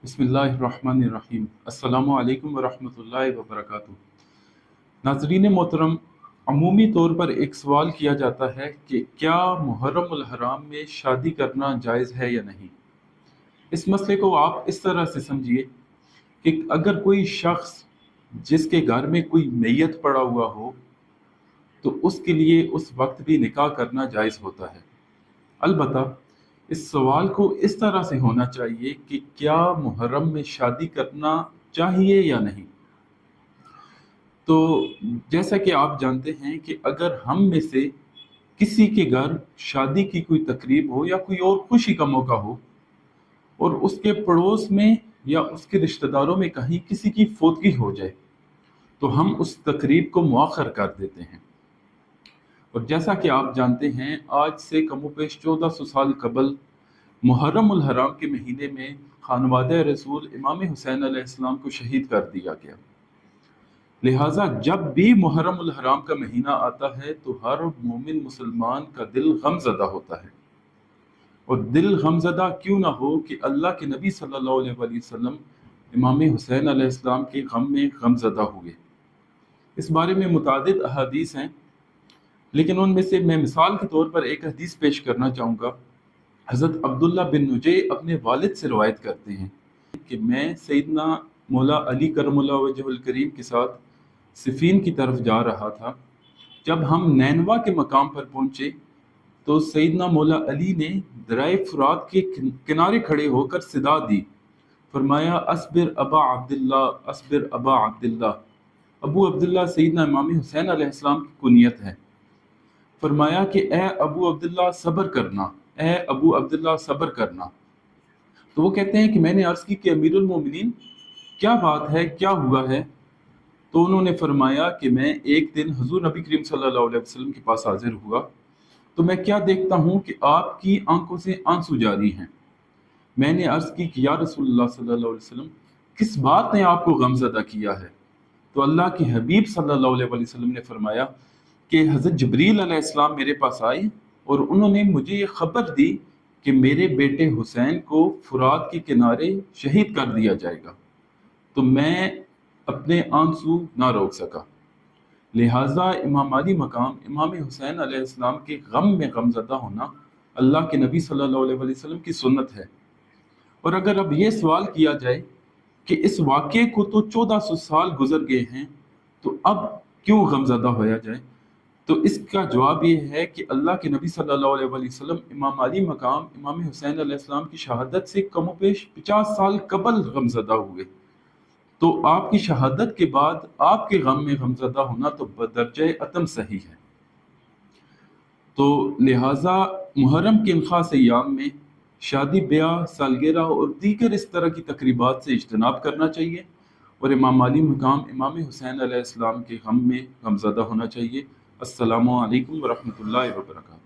बिस्मिल्लाहिर्रहमानिर्रहीम। अस्सलामु अलैकुम वरहमतुल्लाहि वबरकातुहू। नाज़रीन मोहतरम, अमूमी तौर पर एक सवाल किया जाता है कि क्या मुहर्रम उल हराम में शादी करना जायज़ है या नहीं। इस मसले को आप इस तरह से समझिए कि अगर कोई शख्स जिसके घर में कोई मैयत पड़ा हुआ हो तो उसके लिए उस वक्त भी निकाह करना जायज़ होता है। अलबत्ता इस सवाल को इस तरह से होना चाहिए कि क्या मुहर्रम में शादी करना चाहिए या नहीं। तो जैसा कि आप जानते हैं कि अगर हम में से किसी के घर शादी की कोई तकरीब हो या कोई और खुशी का मौका हो और उसके पड़ोस में या उसके रिश्तेदारों में कहीं किसी की फौतगी हो जाए तो हम उस तकरीब को मुअख्खर कर देते हैं। और जैसा कि आप जानते हैं, आज से कमोपेश 1400 साल कबल मुहर्रम उल हराम के महीने में खानवादे रसूल इमाम हुसैन अलैहिस्सलाम को शहीद कर दिया गया। लिहाजा जब भी मुहर्रम उल हराम का महीना आता है तो हर मोमिन मुसलमान का दिल गमज़दा होता है। और दिल गमज़दा क्यों ना हो कि अल्लाह के नबी सल्लल्लाहु अलैहि वसल्लम इमाम हुसैन अलैहिस्सलाम के गम में गमज़दा हुए। इस बारे में मुतादिद अहादीस हैं, लेकिन उनमें से मैं मिसाल के तौर पर एक हदीस पेश करना चाहूँगा। हज़रत अब्दुल्ला बिन नुजै अपने वालिद से रवायत करते हैं कि मैं सैयदना मौला अली करमुल्लाह वजहुल करीम के साथ सिफ़ीन की तरफ जा रहा था। जब हम नैनवा के मकाम पर पहुंचे तो सैयदना मौला अली ने दरिया फुरात के किनारे खड़े होकर सदा दी, फरमाया अस्बिर अबा अब्दुल्ला, अस्बिर अबा अब्दुल्ला। अबू अब्दुल्ला सैयदना इमाम हुसैन अलैहिस्सलाम की कुनियत है। फरमाया कि ए अबू अब्दुल्ला सब्र करना, ए अबू अब्दुल्ला सब्र करना। तो वो कहते हैं कि मैंने अर्ज़ की कि अमीरुल मोमिनीन क्या बात है, क्या हुआ है। तो उन्होंने फरमाया कि मैं एक दिन हुज़ूर नबी करीम सल्लल्लाहु अलैहि वसल्लम के पास हाजिर हुआ तो मैं क्या देखता हूँ कि आपकी आंखों से आंसू जारी हैं। मैंने अर्ज़ की कि या रसूलल्लाह सल्लल्लाहु अलैहि वसल्लम, किस बात ने आपको गमज़दा किया है। तो अल्लाह के हबीब सल्लल्लाहु अलैहि वसल्लम ने फरमाया कि हज़रत जिब्रील अलैहिस्सलाम मेरे पास आए और उन्होंने मुझे ये खबर दी कि मेरे बेटे हुसैन को फुरात के किनारे शहीद कर दिया जाएगा। तो मैं अपने आंसू ना रोक सका। लिहाजा इमाम अली मकाम इमाम हुसैन अलैहिस्सलाम के गम में गमज़दा होना अल्लाह के नबी सल्लल्लाहु अलैहि वसल्लम की सुन्नत है। और अगर अब ये सवाल किया जाए कि इस वाक़े को तो 1400 साल गुजर गए हैं तो अब क्यों गमज़दा होया जाए, तो इसका जवाब ये है कि अल्लाह के नबी सल्लल्लाहु अलैहि वसल्लम इमाम अली मकाम इमाम हुसैन अलैहिस्सलाम की शहादत से कमोपेश 50 साल कबल गमज़दा हुए। तो आपकी शहादत के बाद आपके गम में गमज़दा होना तो बदरजे अतम सही है। तो लिहाजा मुहर्रम के इन खास अय्याम में शादी ब्याह सालगिरह और दीगर इस तरह की तकरीबात से इज्तनाब करना चाहिए और इमाम अली मकाम इमाम हुसैन अलैहिस्सलाम के गम में गमज़दा होना चाहिए। अस्सलामु अलैकुम वरहमतुल्लाहि वबरकातुहू।